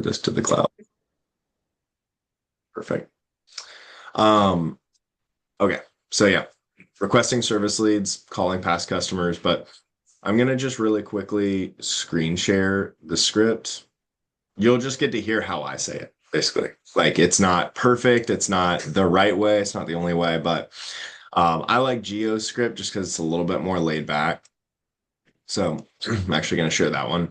this to the cloud. Perfect. Um, okay. So yeah, requesting service leads, calling past customers, but I'm gonna just really quickly screen share the script. You'll just get to hear how I say it, basically. Like it's not perfect, it's not the right way, it's not the only way, but I like GeoScript just because it's a little bit more laid back. So I'm actually gonna share that one.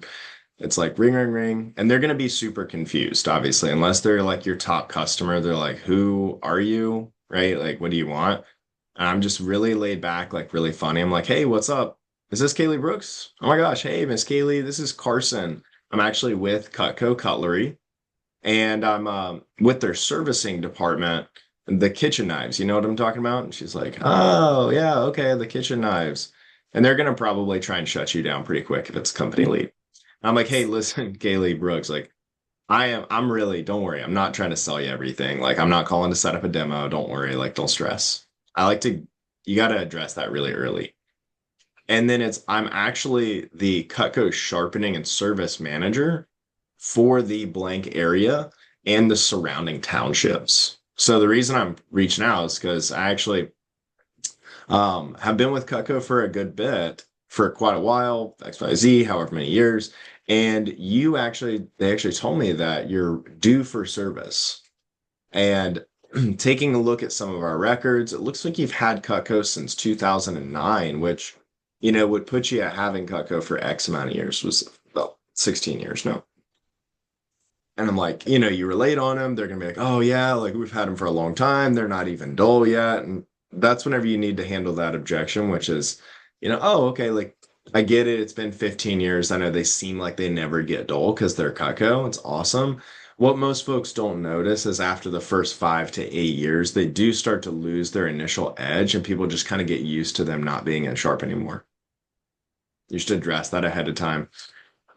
It's like ring, ring, ring. And they're going to be super confused, obviously, unless they're like your top customer. They're like, who are you? Right? Like, what do you want? And I'm just really laid back, like really funny. I'm like, hey, what's up? Is this Kaylee Brooks? Oh my gosh. Hey, Miss Kaylee, this is Carson. I'm actually with Cutco Cutlery and I'm with their servicing department, the kitchen knives. You know what I'm talking about? And she's like, oh, yeah, okay, the kitchen knives. And they're going to probably try and shut you down pretty quick if it's company lead. I'm like, hey, listen, Kaylee Brooks, like I'm really, don't worry. I'm not trying to sell you everything. Like I'm not calling to set up a demo. Don't worry. Like don't stress. I like to, you got to address that really early. And then I'm actually the Cutco sharpening and service manager for the blank area and the surrounding townships. So the reason I'm reaching out is because I actually have been with Cutco for a good bit, for quite a while, XYZ, however many years. And they actually told me that you're due for service. And taking a look at some of our records, it looks like you've had Cutco since 2009, which, would put you at having Cutco for X amount of years, was about 16 years now. And I'm like, you relate on them, they're gonna be like, oh yeah, like we've had them for a long time, they're not even dull yet. And that's whenever you need to handle that objection, which is, oh, okay, like I get it, it's been 15 years. I know they seem like they never get dull because they're Cutco. It's awesome. What most folks don't notice is after the first 5 to 8 years, they do start to lose their initial edge and people just kind of get used to them not being as sharp anymore. You should address that ahead of time.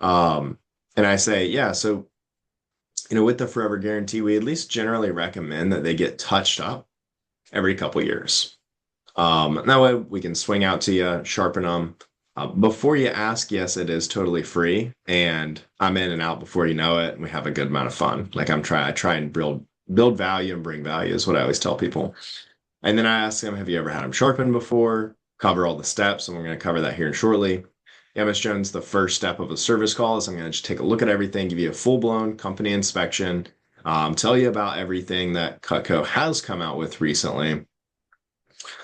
And I say, yeah, so with the Forever Guarantee, we at least generally recommend that they get touched up every couple years. That way we can swing out to you, sharpen them. Before you ask, yes, it is totally free, and I'm in and out before you know it, and we have a good amount of fun. Like I try and build value and bring value is what I always tell people. And then I ask them, have you ever had them sharpened before? Cover all the steps, and we're going to cover that here shortly. Yeah, Ms. Jones, the first step of a service call is I'm going to just take a look at everything, give you a full-blown company inspection, tell you about everything that Cutco has come out with recently.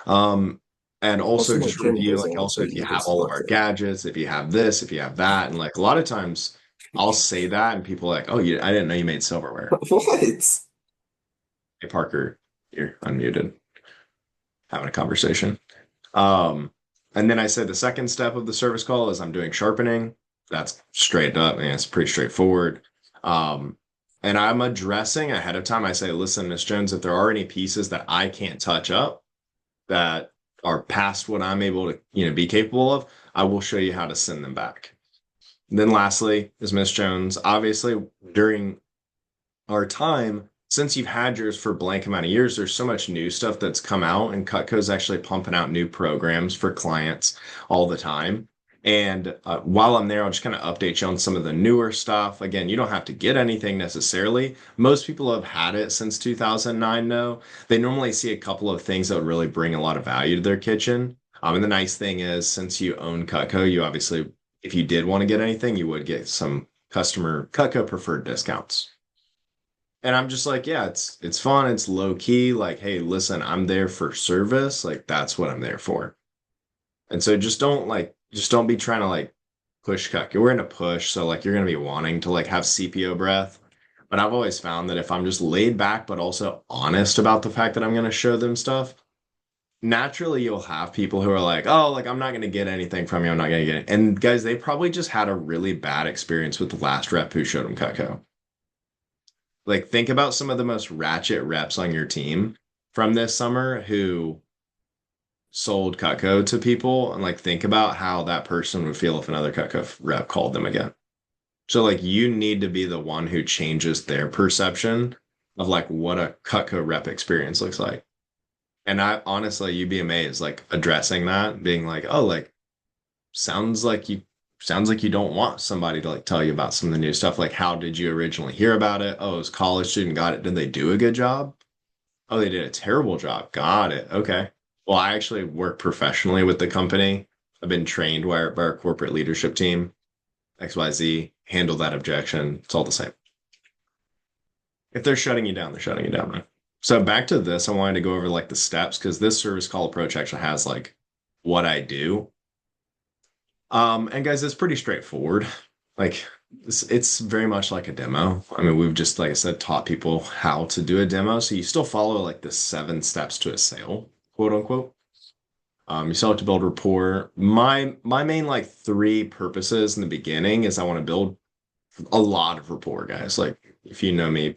Um, and also Also, my just camera review, goes like on also for if you you have this all of our month. gadgets, if you have this, if you have that. And like a lot of times I'll say that and people are like, oh, I didn't know you made silverware. What? Hey, Parker, you're unmuted, having a conversation. Um, and then I said the second step of the service call is I'm doing sharpening. That's straight up, and it's pretty straightforward. Um, and I'm addressing ahead of time. I say, listen, Miss Jones, if there are any pieces that I can't touch up that are past what I'm able to, be capable of, I will show you how to send them back. And then lastly is Miss Jones. Obviously, during our time, since you've had yours for a blank amount of years, there's so much new stuff that's come out, and Cutco's actually pumping out new programs for clients all the time. And while I'm there, I'll just kind of update you on some of the newer stuff. Again, you don't have to get anything necessarily. Most people have had it since 2009, though. They normally see a couple of things that would really bring a lot of value to their kitchen. And the nice thing is, since you own Cutco, you obviously, if you did want to get anything, you would get some customer Cutco preferred discounts. And I'm just like, yeah, it's fun, it's low key. Like, hey, listen, I'm there for service. Like, that's what I'm there for. And so just don't be trying to like push cuck. We're in a push, so like you're gonna be wanting to like have CPO breath. But I've always found that if I'm just laid back but also honest about the fact that I'm gonna show them stuff, naturally you'll have people who are like, oh, like I'm not gonna get anything from you, I'm not gonna get it. And guys, they probably just had a really bad experience with the last rep who showed them Cutco. Like, think about some of the most ratchet reps on your team from this summer who sold Cutco to people, and like think about how that person would feel if another Cutco rep called them again. So like you need to be the one who changes their perception of like what a Cutco rep experience looks like. And I honestly, you'd be amazed, like addressing that, being like, oh, like sounds like you sounds like you don't want somebody to like tell you about some of the new stuff. Like, how did you originally hear about it? Oh, it was a college student got it. Did they do a good job? Oh, they did a terrible job. Got it. Okay. Well, I actually work professionally with the company. I've been trained by our corporate leadership team, XYZ, handle that objection. It's all the same. If they're shutting you down, they're shutting you down, man. So back to this, I wanted to go over like the steps because this service call approach actually has like what I do. And guys, it's pretty straightforward. Like it's very much like a demo. I mean, we've just, like I said, taught people how to do a demo. So you still follow like the 7 steps to a sale, quote unquote. You still have to build rapport. My main like 3 purposes in the beginning is I want to build a lot of rapport, guys. Like if you know me,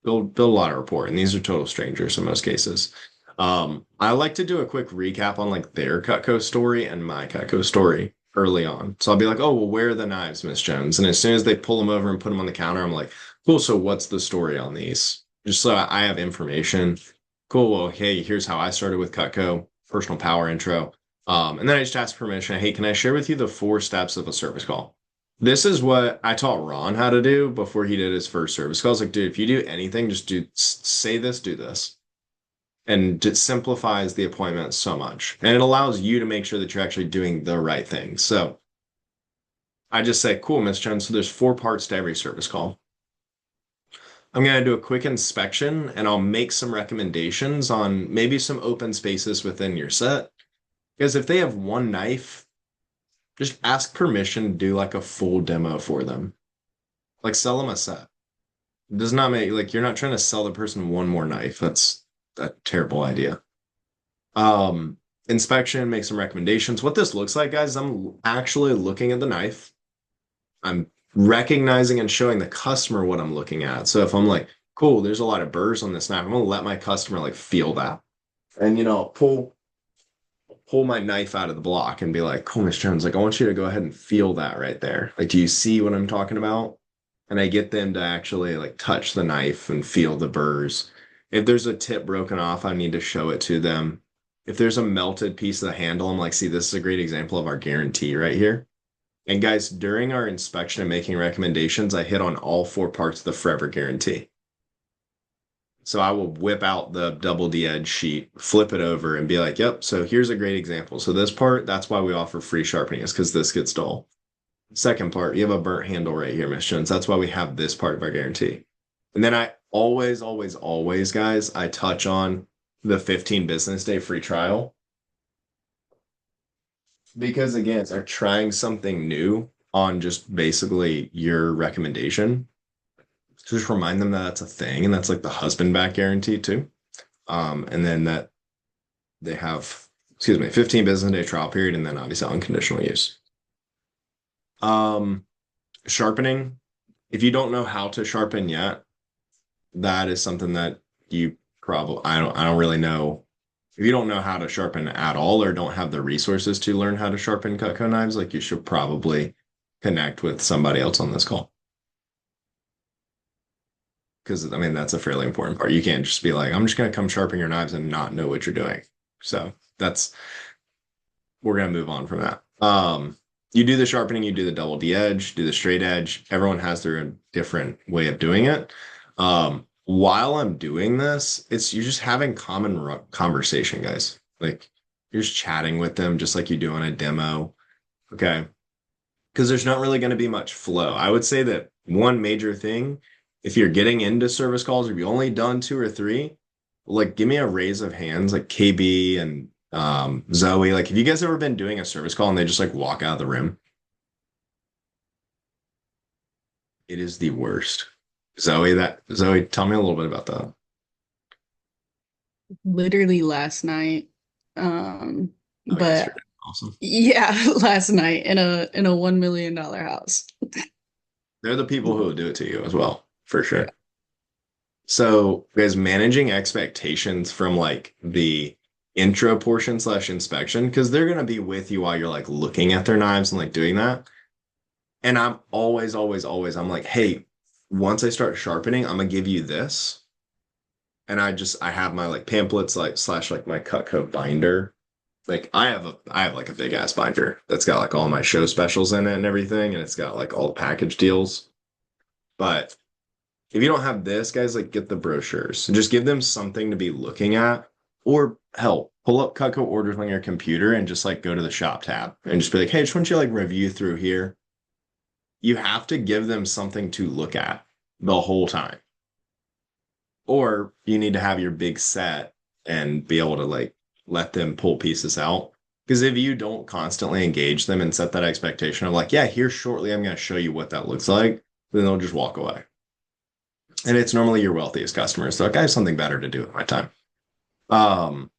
build a lot of rapport, and these are total strangers in most cases. I like to do a quick recap on like their Cutco story and my Cutco story early on. So I'll be like, oh, well, where are the knives, Miss Jones? And as soon as they pull them over and put them on the counter, I'm like, cool. So what's the story on these? Just so I have information. Cool. Well, hey, here's how I started with Cutco, personal power intro. And then I just ask permission. Hey, can I share with you the 4 steps of a service call? This is what I taught Ron how to do before he did his first service call. I was like, dude, if you do anything, just say this, do this. And it simplifies the appointment so much. And it allows you to make sure that you're actually doing the right thing. So I just say, cool, Miss Jones. So there's 4 parts to every service call. I'm going to do a quick inspection and I'll make some recommendations on maybe some open spaces within your set. Because if they have one knife, just ask permission to do like a full demo for them. Like sell them a set. It does not make like you're not trying to sell the person one more knife. That's a terrible idea. Um, Inspection, make some recommendations. What this looks like, guys, I'm actually looking at the knife. I'm recognizing and showing the customer what I'm looking at. So if I'm like, cool, there's a lot of burrs on this knife, I'm gonna let my customer like feel that. And pull my knife out of the block and be like, cool, Miss Jones, like I want you to go ahead and feel that right there. Like, do you see what I'm talking about? And I get them to actually like touch the knife and feel the burrs. If there's a tip broken off, I need to show it to them. If there's a melted piece of the handle, I'm like, see, this is a great example of our guarantee right here. And guys, during our inspection and making recommendations, I hit on all 4 parts of the forever guarantee. So I will whip out the double D-edge sheet, flip it over, and be like, yep, so here's a great example. So this part, that's why we offer free sharpening, is because this gets dull. Second part, you have a burnt handle right here, Miss Jones. That's why we have this part of our guarantee. And then I always, always, always, guys, I touch on the 15 business day free trial. Because again, it's like trying something new on just basically your recommendation. So just remind them that that's a thing, and that's like the husband back guarantee too. And then that they have, excuse me, 15 business day trial period, and then obviously unconditional use. Um, Sharpening. If you don't know how to sharpen yet, that is something that you probably, I don't really know. If you don't know how to sharpen at all or don't have the resources to learn how to sharpen Cutco knives, like you should probably connect with somebody else on this call. Because I mean, that's a fairly important part. You can't just be like, I'm just going to come sharpen your knives and not know what you're doing. So we're going to move on from that. You do the sharpening, you do the double D edge, do the straight edge. Everyone has their different way of doing it. While I'm doing this, you're just having common conversation, guys. Like you're just chatting with them just like you do on a demo. Okay. Because there's not really going to be much flow. I would say that one major thing, if you're getting into service calls, if you've only done 2 or 3, like give me a raise of hands, like KB and Zoe. Like, have you guys ever been doing a service call and they just like walk out of the room? It is the worst. Zoe, tell me a little bit about that. Literally last night. Oh, But yesterday. Awesome. yeah, last night in a $1 million house. They're the people who will do it to you as well, for Yeah. sure. So, guys, managing expectations from like the intro portion slash inspection, because they're gonna be with you while you're like looking at their knives and like doing that. And I'm always, always, always, I'm like, hey, once I start sharpening, I'm gonna give you this. And I have my like pamphlets like slash like my Cutco binder Like I have like a big ass binder that's got like all my show specials in it and everything, and it's got like all the package deals. But if you don't have this, guys, like get the brochures and just give them something to be looking at. Or hell, pull up Cutco orders on your computer and just like go to the shop tab and just be like, hey, just want you to like review through here. You have to give them something to look at the whole time. Or you need to have your big set and be able to like let them pull pieces out. Because if you don't constantly engage them and set that expectation of like, yeah, here shortly, I'm going to show you what that looks like, then they'll just walk away. And it's normally your wealthiest customers. So like, I have something better to do with my time. Um,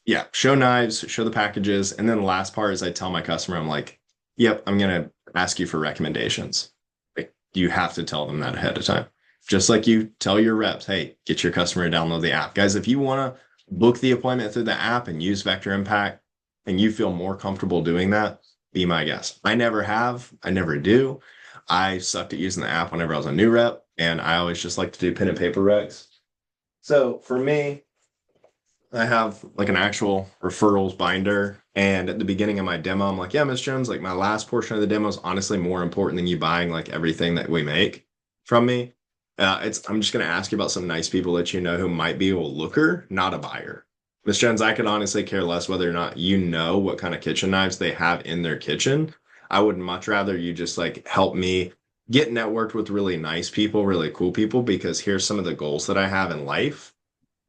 yeah, show knives, show the packages. And then the last part is I tell my customer, I'm like, yep, I'm going to ask you for recommendations. Like, you have to tell them that ahead of time. Just like you tell your reps, hey, get your customer to download the app. Guys, if you want to book the appointment through the app and use Vector Impact and you feel more comfortable doing that, be my guest. I never have, I never do. I sucked at using the app whenever I was a new rep, and I always just like to do pen and paper recs. So for me, I have like an actual referrals binder. And at the beginning of my demo, I'm like, yeah, Miss Jones, like my last portion of the demo is honestly more important than you buying like everything that we make from me. I'm just going to ask you about some nice people that you know who might be a looker, not a buyer. Miss Jones, I could honestly care less whether or not you know what kind of kitchen knives they have in their kitchen. I would much rather you just like help me get networked with really nice people, really cool people, because here's some of the goals that I have in life.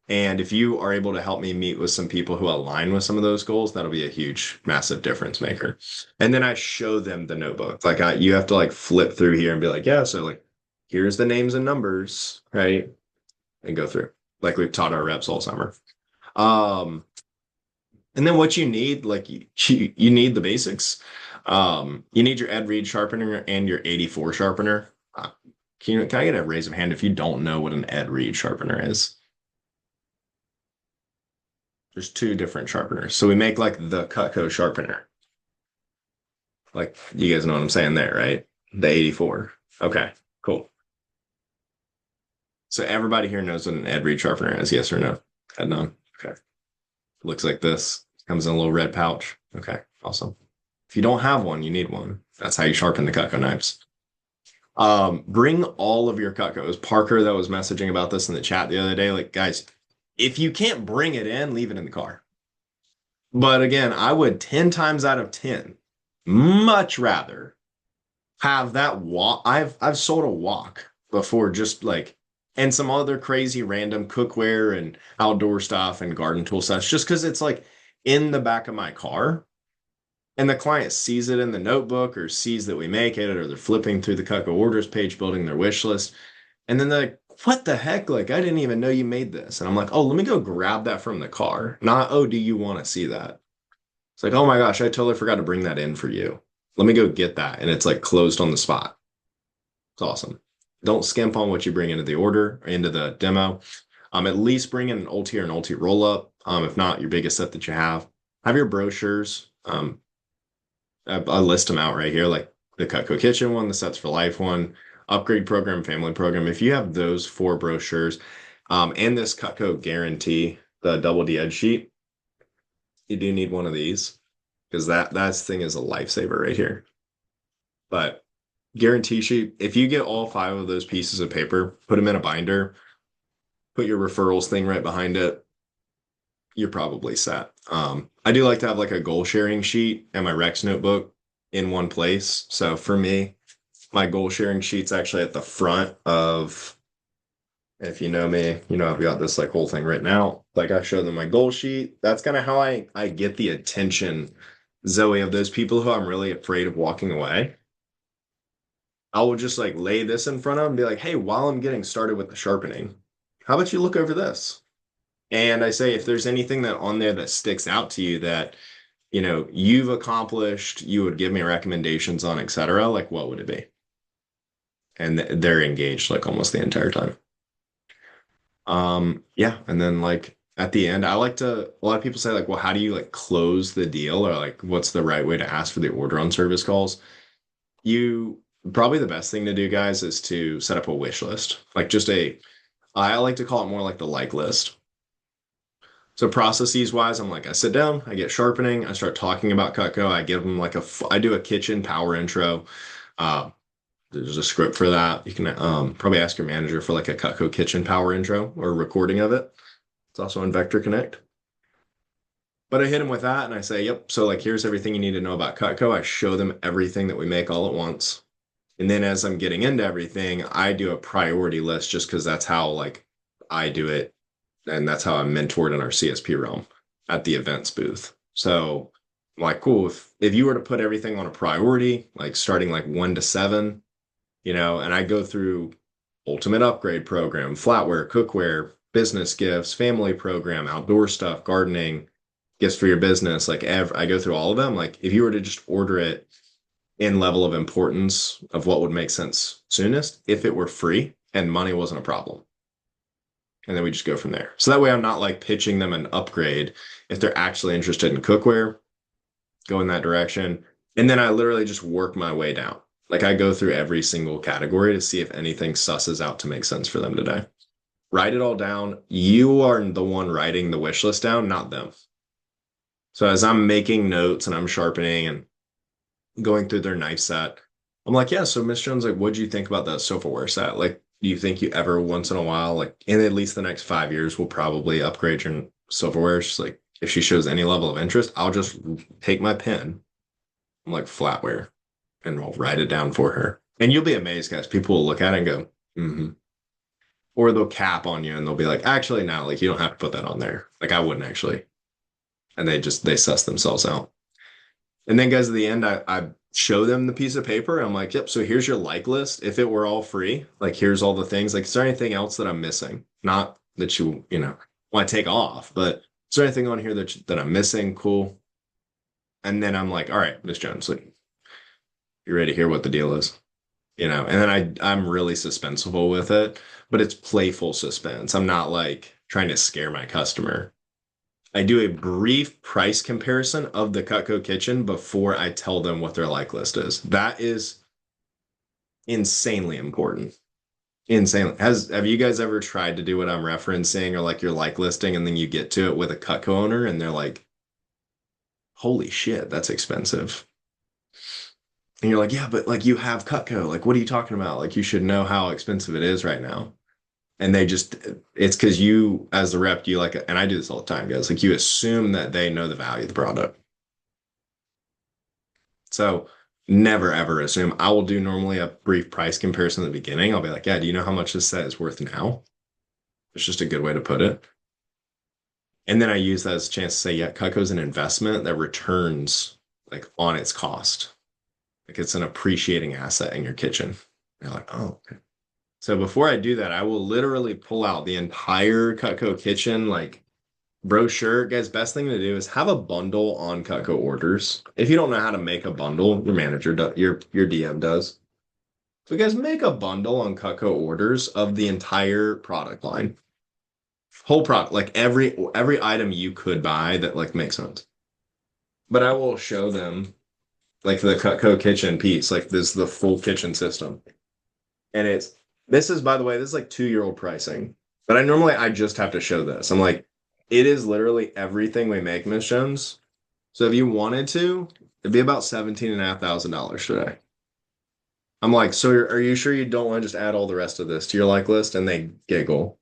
And if you are able to help me meet with some people who align with some of those goals, that'll be a huge, massive difference maker. And then I show them the notebook. You have to like flip through here and be like, yeah, so like here's the names and numbers, right? And go through like we've taught our reps all summer. Um, and then what you need, like you need the basics. You need your Ed Reed sharpener and your 84 sharpener. Can I get a raise of hand if you don't know what an Ed Reed sharpener is? There's two different sharpeners. So we make like the Cutco sharpener. Like you guys know what I'm saying there, right? The 84. Okay, cool. So everybody here knows what an Ed Reed sharpener is, yes or no? Head nod. Okay. Looks like this. Comes in a little red pouch. Okay, awesome. If you don't have one, you need one. That's how you sharpen the Cutco knives. Bring all of your Cutcos. Parker that was messaging about this in the chat the other day. Like, guys, if you can't bring it in, leave it in the car. But again, I would 10 times out of 10 much rather have that walk. I've sold a wok before, just like, and some other crazy random cookware and outdoor stuff and garden tool stuff, just because it's like in the back of my car and the client sees it in the notebook or sees that we make it, or they're flipping through the Cutco orders page, building their wish list. And then they're like, what the heck? Like, I didn't even know you made this. And I'm like, oh, let me go grab that from the car. Not, oh, do you want to see that? It's like, oh my gosh, I totally forgot to bring that in for you. Let me go get that. And it's like closed on the spot. It's awesome. Don't skimp on what you bring into the order or into the demo. At least bring in an ulti or an ulti roll up. If not, your biggest set that you have. Have your brochures. I list them out right here, like the Cutco Kitchen one, the Sets for Life one, Upgrade Program, Family Program. If you have those four brochures, and this Cutco Guarantee, the double D edge sheet, you do need one of these because that thing is a lifesaver right here. But guarantee sheet, if you get all five of those pieces of paper, put them in a binder, put your referrals thing right behind it, you're probably set. I do like to have like a goal sharing sheet and my Rex notebook in one place. So for me, my goal sharing sheet's actually at the front of, if you know me, you know I've got this like whole thing written out. Like I show them my goal sheet. That's kind of how I get the attention, Zoe, of those people who I'm really afraid of walking away. I will just like lay this in front of them and be like, hey, while I'm getting started with the sharpening, how about you look over this? And I say, if there's anything that on there that sticks out to you that, you know, you've accomplished, you would give me recommendations on, etc., like what would it be? And they're engaged like almost the entire time. Yeah. And then like at the end, I like to, a lot of people say like, well, how do you like close the deal, or like, what's the right way to ask for the order on service calls? You probably the best thing to do, guys, is to set up a wish list, like just I like to call it more like the like list. So processes wise, I'm like, I sit down, I get sharpening, I start talking about Cutco. I give them like I do a kitchen power intro. Uh, there's a script for that. You can probably ask your manager for like a Cutco kitchen power intro or a recording of it. It's also on Vector Connect. But I hit them with that and I say, yep, so like here's everything you need to know about Cutco. I show them everything that we make all at once. And then as I'm getting into everything, I do a priority list just because that's how like I do it. And that's how I'm mentored in our CSP realm at the events booth. So I'm like, cool, if you were to put everything on a priority, like starting like 1 to 7, and I go through ultimate upgrade program, flatware, cookware, business gifts, family program, outdoor stuff, gardening, gifts for your business. Like I go through all of them. Like if you were to just order it in level of importance of what would make sense soonest, if it were free and money wasn't a problem. And then we just go from there. So that way I'm not like pitching them an upgrade. If they're actually interested in cookware, go in that direction. And then I literally just work my way down. Like I go through every single category to see if anything susses out to make sense for them today. Write it all down. You are the one writing the wish list down, not them. So as I'm making notes and I'm sharpening and going through their knife set, I'm like, yeah, so Miss Jones, like, what'd you think about that silverware set? Like, do you think you ever once in a while, like in at least the next 5 years, will probably upgrade your silverware? She's like, if she shows any level of interest, I'll just take my pen. I'm like, flatware, and I'll write it down for her. And you'll be amazed, guys. People will look at it and go, mm-hmm. Or they'll cap on you and they'll be like, actually, no, like you don't have to put that on there. Like I wouldn't actually. And they suss themselves out. And then guys, at the end, I show them the piece of paper. I'm like, yep, so here's your like list. If it were all free, like here's all the things. Like, is there anything else that I'm missing? Not that you want to take off, but is there anything on here that I'm missing? Cool. And then I'm like, all right, Miss Jones, like, you ready to hear what the deal is? And then I'm really suspenseful with it, but it's playful suspense. I'm not like trying to scare my customer. I do a brief price comparison of the Cutco kitchen before I tell them what their like list is. That is insanely important. Insanely. Have you guys ever tried to do what I'm referencing or like your like listing and then you get to it with a Cutco owner and they're like, holy shit, that's expensive. And you're like, yeah, but like you have Cutco. Like, what are you talking about? Like, you should know how expensive it is right now. And it's because you, as the rep, you like, and I do this all the time, guys, like you assume that they know the value of the product. So never ever assume. I will do normally a brief price comparison at the beginning. I'll be like, yeah, do you know how much this set is worth now? It's just a good way to put it. And then I use that as a chance to say, yeah, Cutco's an investment that returns like on its cost. Like it's an appreciating asset in your kitchen. You're like, oh, okay. So before I do that, I will literally pull out the entire Cutco kitchen like brochure. Guys, best thing to do is have a bundle on Cutco orders. If you don't know how to make a bundle, your manager does, your DM does. So guys, make a bundle on Cutco orders of the entire product line. Whole product, like every item you could buy that like makes sense. But I will show them like the Cutco kitchen piece, like this the full kitchen system. And this is, by the way, this is like 2-year-old pricing. But I just have to show this. I'm like, it is literally everything we make, Miss Jones. So if you wanted to, it'd be about $17,500 today. I'm like, so are you sure you don't want to just add all the rest of this to your like list? And they giggle.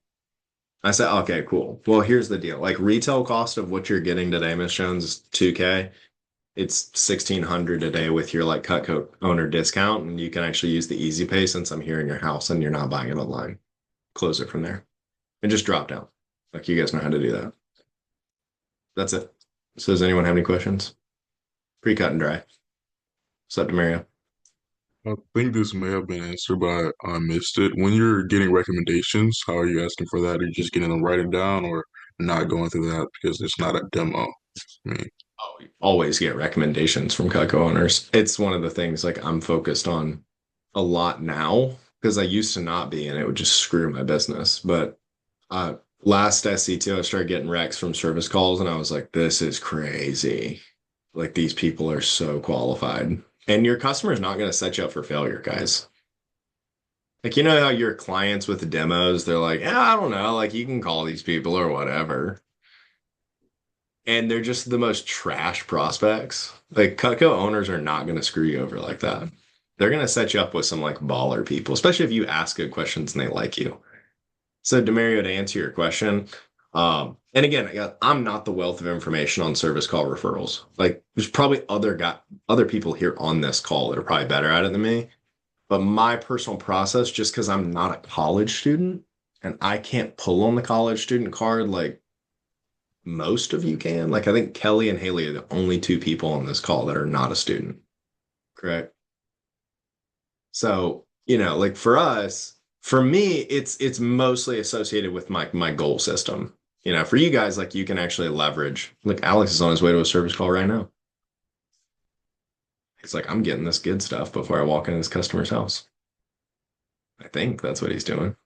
I said, okay, cool. Well, here's the deal. Like retail cost of what you're getting today, Miss Jones, is 2K. It's 1,600 a day with your like Cutco owner discount, and you can actually use the Easy Pay since I'm here in your house and you're not buying it online. Close it from there and just drop down. Like you guys know how to do that. That's it. So does anyone have any questions? Pretty cut and dry. What's up, Demario? I think this may have been answered, but I missed it. When you're getting recommendations, how are you asking for that? Are you just getting them write it down or not going through that because it's not a demo? I mean, Oh, we always get recommendations from Cutco owners. It's one of the things like I'm focused on a lot now because I used to not be, and it would just screw my business. But last SC2, I started getting recs from service calls, and I was like, this is crazy. Like these people are so qualified. And your customer is not going to set you up for failure, guys. Like, you know how your clients with the demos, they're like, yeah, I don't know, like you can call these people or whatever. and they're just the most trash prospects. Like Cutco owners are not going to screw you over like that. They're going to set you up with some like baller people, especially if you ask good questions and they like you. So, Demario, to answer your question, and again, I'm not the wealth of information on service call referrals. Like, there's probably other people here on this call that are probably better at it than me. But my personal process, just because I'm not a college student and I can't pull on the college student card like most of you can. Like, I think Kelly and Haley are the only two people on this call that are not a student, correct? So, like for us, for me, it's mostly associated with my goal system. For you guys, like you can actually leverage. Look, Alex is on his way to a service call right now. He's like, I'm getting this good stuff before I walk into this customer's house. I think that's what he's doing.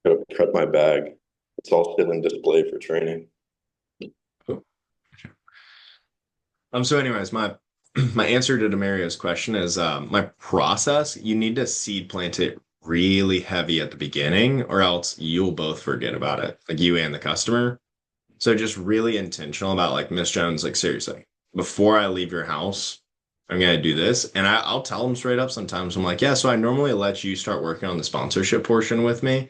Gotta cut my bag. It's all still in display for training. So anyways, my answer to Demario's question is my process, you need to seed plant it really heavy at the beginning, or else you'll both forget about it, like you and the customer. So just really intentional about like Miss Jones, like seriously, before I leave your house, I'm gonna do this. And I'll tell them straight up sometimes. I'm like, yeah, so I normally let you start working on the sponsorship portion with me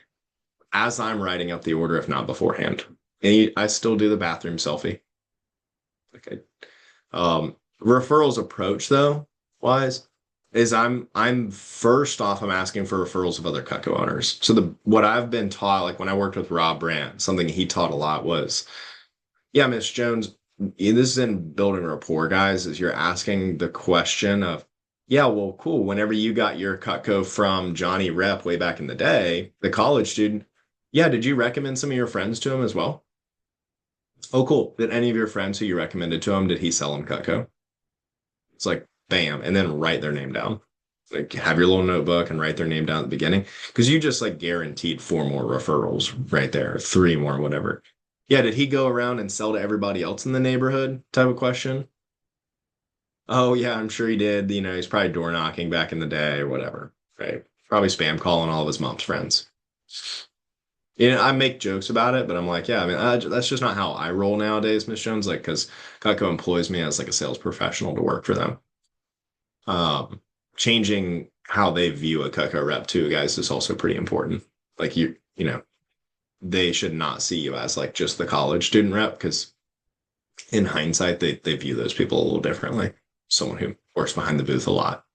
as I'm writing up the order, if not beforehand. And I still do the bathroom selfie. Okay. Referrals approach though, wise, is I'm first off, I'm asking for referrals of other Cutco owners. So what I've been taught, like when I worked with Rob Brandt, something he taught a lot was, yeah, Miss Jones, this is in building rapport, guys, is you're asking the question of, yeah, well, cool. Whenever you got your Cutco from Johnny Rep way back in the day, the college student, yeah, did you recommend some of your friends to him as well? Oh, cool. Did any of your friends who you recommended to him, did he sell them Cutco? It's like, bam, and then write their name down. Like have your little notebook and write their name down at the beginning. Because you just like guaranteed four more referrals right there, three more, whatever. Yeah, did he go around and sell to everybody else in the neighborhood? Type of question. Oh yeah, I'm sure he did. He's probably door knocking back in the day or whatever. Right. Probably spam calling all of his mom's friends. I make jokes about it, but I'm like, yeah, I mean, that's just not how I roll nowadays, Miss Jones. Like, because Cutco employs me as like a sales professional to work for them. Changing how they view a Cutco rep too, guys, is also pretty important. Like they should not see you as like just the college student rep because in hindsight, they view those people a little differently. Someone who works behind the booth a lot.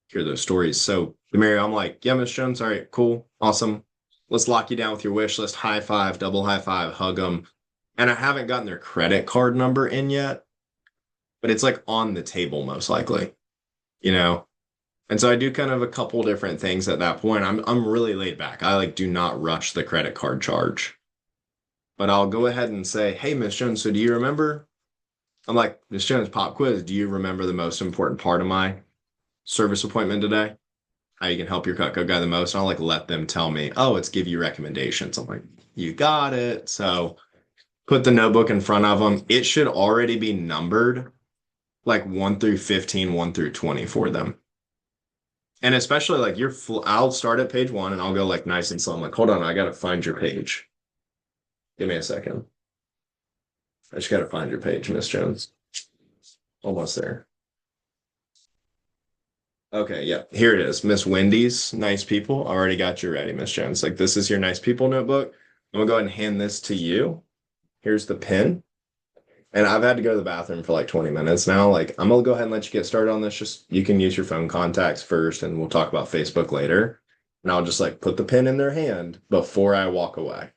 Hear those stories. So, Demario, I'm like, yeah, Miss Jones, all right, cool, awesome. Let's lock you down with your wish list. High five, double high five, hug them. And I haven't gotten their credit card number in yet, but it's like on the table most likely, you know? And so I do kind of a couple different things at that point. I'm really laid back. I like do not rush the credit card charge. But I'll go ahead and say, hey, Miss Jones, so do you remember? I'm like, Miss Jones, pop quiz. Do you remember the most important part of my service appointment today? How you can help your Cutco guy the most. And I'll like let them tell me, oh, it's give you recommendations. I'm like, you got it. So put the notebook in front of them. It should already be numbered like 1 through 15, 1 through 20 for them. And especially like I'll start at page 1 and I'll go like nice and slow. I'm like, hold on, I gotta find your page. Give me a second. I just gotta find your page, Miss Jones. Almost there. Okay, yeah, here it is. Miss Wendy's nice people. Already got you ready, Miss Jones. Like this is your nice people notebook. I'm gonna go ahead and hand this to you. Here's the pen. And I've had to go to the bathroom for like 20 minutes now. Like I'm gonna go ahead and let you get started on this. Just you can use your phone contacts first and we'll talk about Facebook later. And I'll just like put the pen in their hand before I walk away.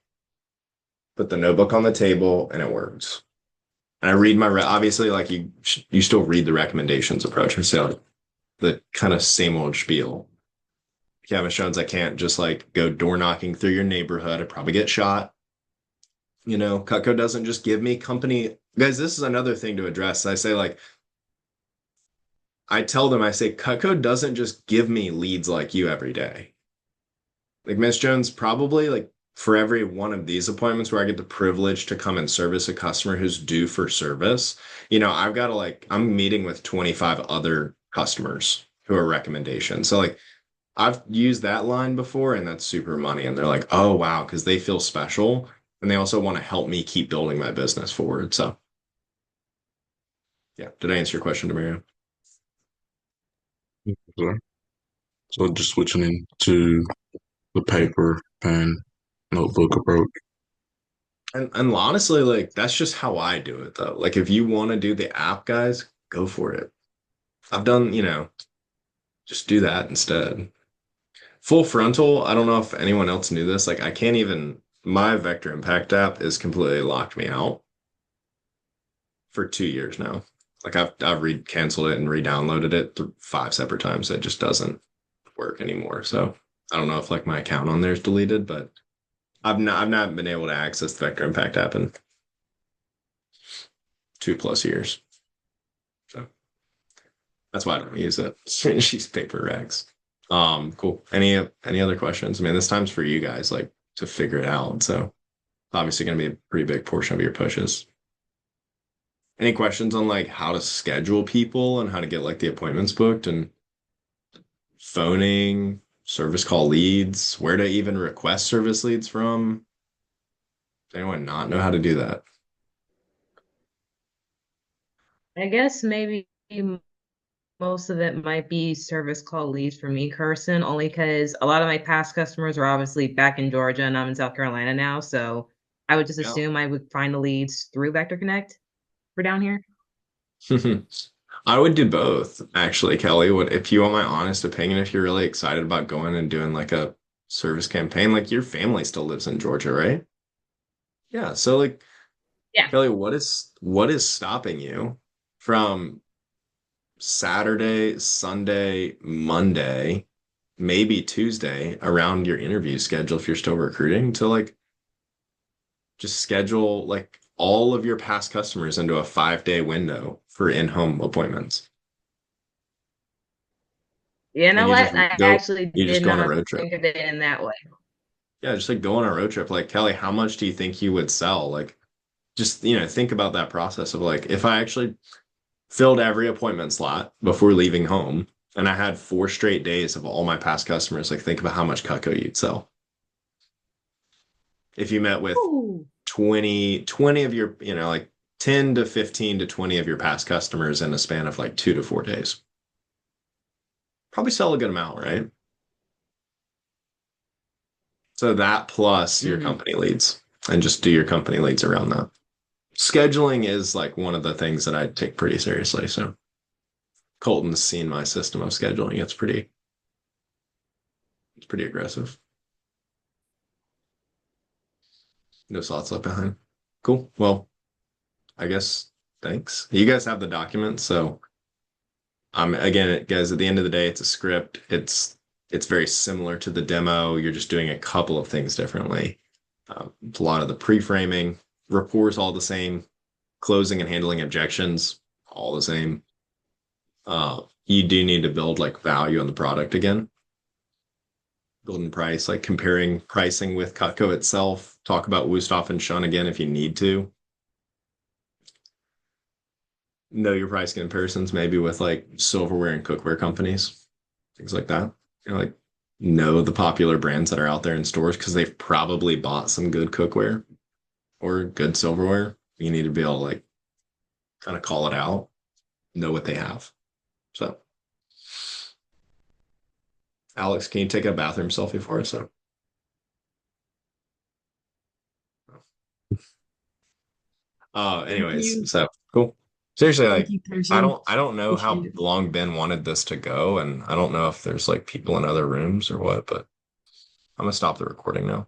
Put the notebook on the table and it works. And I read obviously like you still read the recommendations approach. So the kind of same old spiel. Yeah, Miss Jones, I can't just like go door knocking through your neighborhood. I'd probably get shot. Cutco doesn't just give me company. Guys, this is another thing to address. I say like, I tell them, I say, Cutco doesn't just give me leads like you every day. Like Miss Jones, probably like for every one of these appointments where I get the privilege to come and service a customer who's due for service, I've got to like, I'm meeting with 25 other customers who are recommendations. So like I've used that line before and that's super money. And they're like, oh wow, because they feel special. And they also want to help me keep building my business forward. So yeah, did I answer your question, Demario? So, so just switching into the paper, pen, notebook approach. And honestly, like that's just how I do it though. Like if you want to do the app, guys, go for it. I've done, just do that instead. Full frontal, I don't know if anyone else knew this. Like I can't even my vector impact app is completely locked me out for 2 years now. Like I've canceled it and re-downloaded it 5 separate times. It just doesn't work anymore. So I don't know if like my account on there is deleted, but I've not been able to access the vector impact app in 2+ years. So that's why I don't use it. She's paper racks. Cool. Any other questions? I mean, this time's for you guys, like to figure it out. So obviously going to be a pretty big portion of your pushes. Any questions on like how to schedule people and how to get like the appointments booked and phoning, service call leads, where to even request service leads from? Does anyone not know how to do that? I guess maybe most of it might be service call leads for me, Carson, only because a lot of my past customers are obviously back in Georgia and I'm in South Carolina now. So I would just Yeah. assume I would find the leads through Vector Connect for down here. I would do both, actually, Kelly. What if you want my honest opinion, if you're really excited about going and doing like a service campaign, like your family still lives in Georgia, right? Yeah. So like, Yeah. Kelly, what is stopping you from Saturday, Sunday, Monday, maybe Tuesday around your interview schedule if you're still recruiting to like just schedule like all of your past customers into a 5-day window for in-home appointments. You And know what? I actually you just did go on a not road trip. think of it in that way. Yeah, just like go on a road trip. Like Kelly, how much do you think you would sell? Like just, think about that process of like if I actually filled every appointment slot before leaving home and I had 4 straight days of all my past customers, like think about how much Cutco you'd sell. If you met with Ooh. 20 of your, like 10 to 15 to 20 of your past customers in a span of like 2 to 4 days. Probably sell a good amount, right? So that plus your Hmm. company leads and just do your company leads around that. Scheduling is like one of the things that I take pretty seriously. So Colton's seen my system of scheduling. It's pretty aggressive. No thoughts left behind. Cool. Well, I guess thanks. You guys have the documents, so again, guys, at the end of the day, it's a script. It's very similar to the demo. You're just doing a couple of things differently. A lot of the pre-framing, rapport's all the same, closing and handling objections, all the same. You do need to build like value on the product again. Golden price, like comparing pricing with Cutco itself. Talk about Wusthof and Shun again if you need to. Know your price comparisons maybe with like silverware and cookware companies, things like that. Like know the popular brands that are out there in stores because they've probably bought some good cookware or good silverware. You need to be able to like kind of call it out, know what they have. So, Alex, can you take a bathroom selfie for us? So, Thank you. anyways, so cool. Seriously, Thank like you, I Carson. don't I don't know Appreciate how it. long Ben wanted this to go, and I don't know if there's like people in other rooms or what, but I'm gonna stop the recording now.